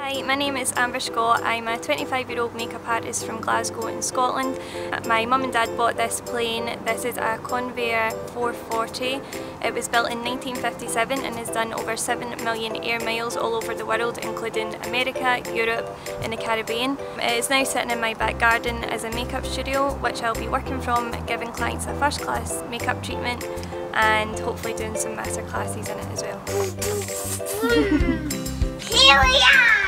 Hi, my name is Amber Scott. I'm a 25-year-old makeup artist from Glasgow in Scotland. My mum and dad bought this plane. This is a Convair 440. It was built in 1957 and has done over 7 million air miles all over the world, including America, Europe and the Caribbean. It is now sitting in my back garden as a makeup studio, which I'll be working from, giving clients a first-class makeup treatment and hopefully doing some master classes in it as well. Here we are!